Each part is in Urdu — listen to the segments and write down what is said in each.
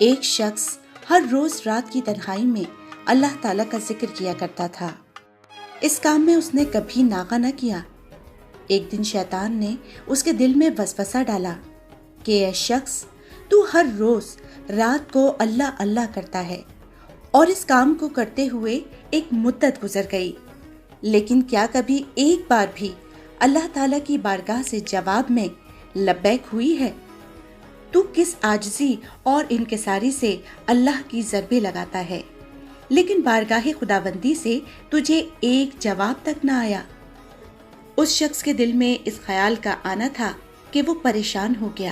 ایک شخص ہر روز رات کی تنہائی میں اللہ تعالیٰ کا ذکر کیا کرتا تھا۔ اس کام میں اس نے کبھی ناغہ نہ کیا۔ ایک دن شیطان نے اس کے دل میں وسوسہ ڈالا کہ اے شخص، تو ہر روز رات کو اللہ اللہ کرتا ہے، اور اس کام کو کرتے ہوئے ایک مدت گزر گئی، لیکن کیا کبھی ایک بار بھی اللہ تعالیٰ کی بارگاہ سے جواب میں لبیک ہوئی ہے؟ تو کس عاجزی اور انکساری سے اللہ کی ضربیں لگاتا ہے، لیکن بارگاہ خداوندی سے تجھے ایک جواب تک نہ آیا۔ اس شخص کے دل میں اس خیال کا آنا تھا کہ وہ پریشان ہو گیا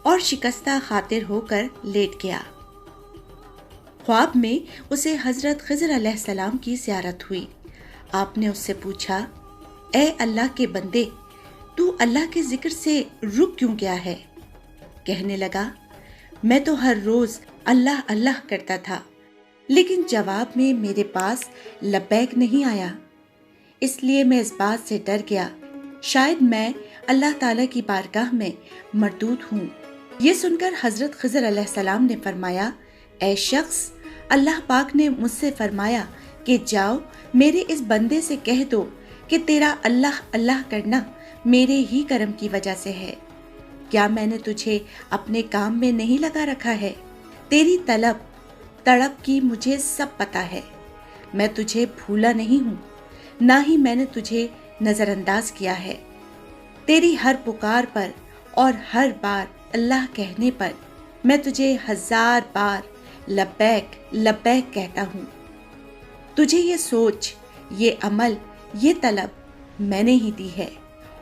اور شکستہ خاطر ہو کر لیٹ گیا۔ خواب میں اسے حضرت خضر علیہ السلام کی زیارت ہوئی۔ آپ نے اس سے پوچھا، اے اللہ کے بندے، تو اللہ کے ذکر سے رک کیوں گیا ہے؟ کہنے لگا، میں تو ہر روز اللہ اللہ کرتا تھا، لیکن جواب میں میرے پاس لبیک نہیں آیا، اس لیے میں اس بات سے ڈر گیا شاید میں اللہ تعالیٰ کی بارگاہ میں مردود ہوں۔ یہ سن کر حضرت خضر علیہ السلام نے فرمایا، اے شخص، اللہ پاک نے مجھ سے فرمایا کہ جاؤ میرے اس بندے سے کہہ دو کہ تیرا اللہ اللہ کرنا میرے ہی کرم کی وجہ سے ہے۔ کیا میں نے تجھے اپنے کام میں نہیں لگا رکھا ہے؟ تیری طلب تڑپ کی مجھے سب پتا ہے۔ میں تجھے بھولا نہیں ہوں، نہ ہی میں نے تجھے نظر انداز کیا ہے۔ تیری ہر پکار پر اور ہر بار اللہ کہنے پر میں تجھے 1000 بار لبیک لبیک کہتا ہوں۔ تجھے یہ سوچ، یہ عمل، یہ طلب میں نے ہی دی ہے،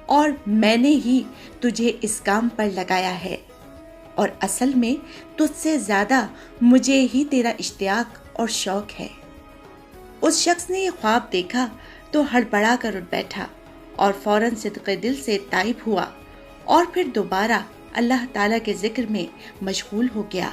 اور میں نے ہی تجھے اس کام پر لگایا ہے، اور اصل میں تجھ سے زیادہ مجھے ہی تیرا اشتیاق اور شوق ہے۔ اس شخص نے یہ خواب دیکھا تو ہڑبڑا کر اٹھ بیٹھا اور فوراً صدق دل سے تائب ہوا، اور پھر دوبارہ اللہ تعالیٰ کے ذکر میں مشغول ہو گیا۔